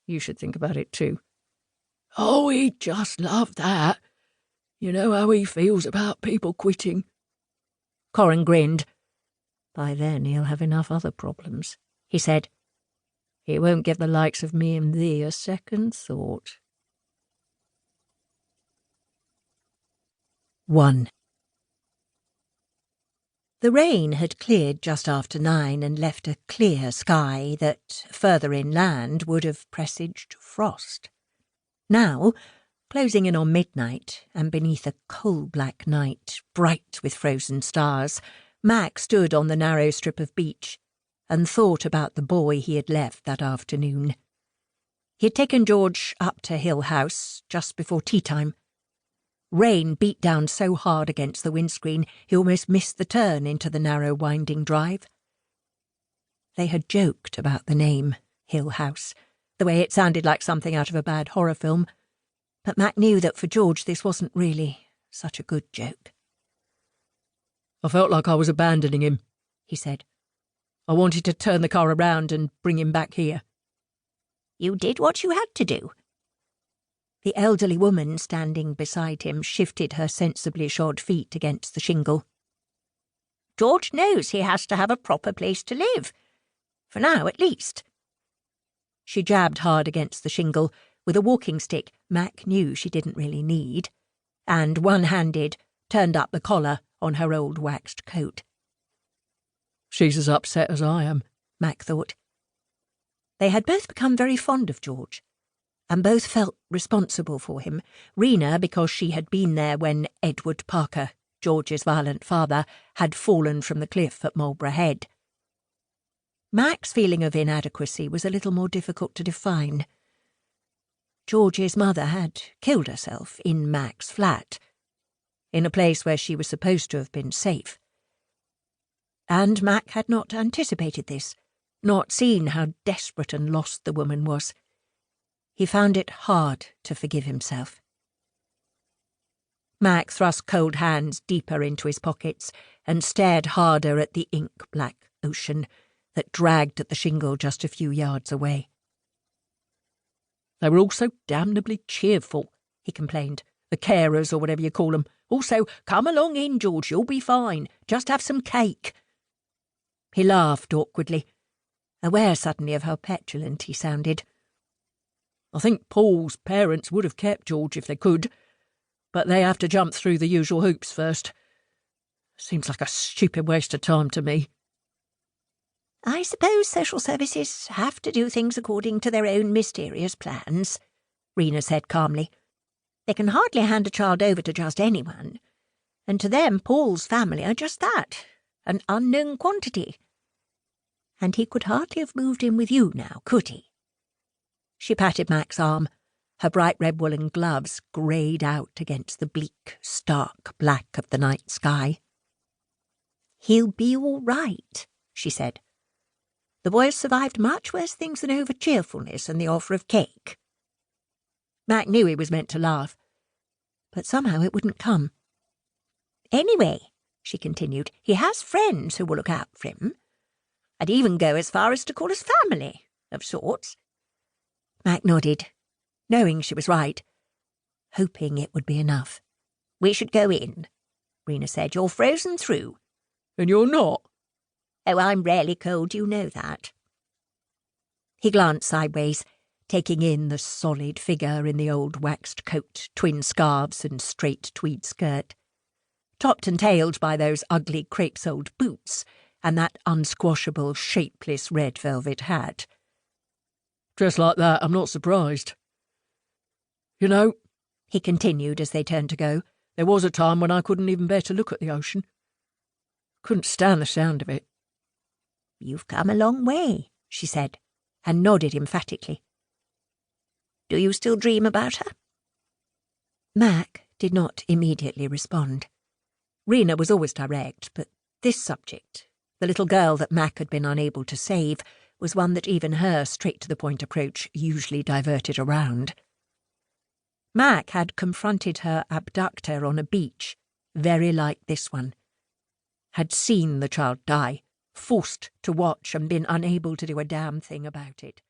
You should think about it too." "Oh, he'd just love that. You know how he feels about people quitting." Corin grinned. "By then he'll have enough other problems," he said. "He won't give the likes of me and thee a second thought." 1. The rain had cleared just after 9 and left a clear sky that, further inland, would have presaged frost. Now, closing in on midnight, and beneath a coal-black night, bright with frozen stars, Mac stood on the narrow strip of beach and thought about the boy he had left that afternoon. He had taken George up to Hill House just before tea-time. Rain beat down so hard against the windscreen he almost missed the turn into the narrow winding drive. They had joked about the name, Hill House, the way it sounded like something out of a bad horror film, but Mac knew that for George this wasn't really such a good joke. "I felt like I was abandoning him," he said. "I wanted to turn the car around and bring him back here." "You did what you had to do." The elderly woman standing beside him shifted her sensibly shod feet against the shingle. "George knows he has to have a proper place to live. For now, at least." She jabbed hard against the shingle with a walking stick Mac knew she didn't really need, and, one-handed, turned up the collar on her old waxed coat. "She's as upset as I am," Mac thought. They had both become very fond of George, and both felt responsible for him, Rina because she had been there when Edward Parker, George's violent father, had fallen from the cliff at Marlborough Head. Mac's feeling of inadequacy was a little more difficult to define. George's mother had killed herself in Mac's flat, in a place where she was supposed to have been safe. And Mac had not anticipated this, not seen how desperate and lost the woman was. He found it hard to forgive himself. Mac thrust cold hands deeper into his pockets and stared harder at the ink-black ocean that dragged at the shingle just a few yards away. "They were all so damnably cheerful," he complained. "The carers, or whatever you call them. Also, come along in, George, you'll be fine. Just have some cake." He laughed awkwardly, aware suddenly of how petulant he sounded. "I think Paul's parents would have kept George if they could, but they have to jump through the usual hoops first. Seems like a stupid waste of time to me." "I suppose social services have to do things according to their own mysterious plans," Rina said calmly. "They can hardly hand a child over to just anyone, and to them Paul's family are just that, an unknown quantity. And he could hardly have moved in with you now, could he?" She patted Mac's arm. Her bright red woolen gloves greyed out against the bleak, stark black of the night sky. "He'll be all right," she said. "The boy has survived much worse things than over-cheerfulness and the offer of cake." Mac knew he was meant to laugh, but somehow it wouldn't come. "Anyway," she continued, "he has friends who will look out for him. I'd even go as far as to call us family, of sorts." Mac nodded, knowing she was right, hoping it would be enough. "We should go in," Rina said. "You're frozen through." "And you're not?" "Oh, I'm rarely cold, you know that." He glanced sideways, taking in the solid figure in the old waxed coat, twin scarves and straight tweed skirt, topped and tailed by those ugly crepe-soled boots and that unsquashable, shapeless red velvet hat. "Dressed like that, I'm not surprised. You know," he continued as they turned to go, "there was a time when I couldn't even bear to look at the ocean. Couldn't stand the sound of it." "You've come a long way," she said, and nodded emphatically. "Do you still dream about her?" Mac did not immediately respond. Rina was always direct, but this subject, the little girl that Mac had been unable to save, was one that even her straight-to-the-point approach usually diverted around. Mac had confronted her abductor on a beach, very like this one, had seen the child die, forced to watch and been unable to do a damn thing about it.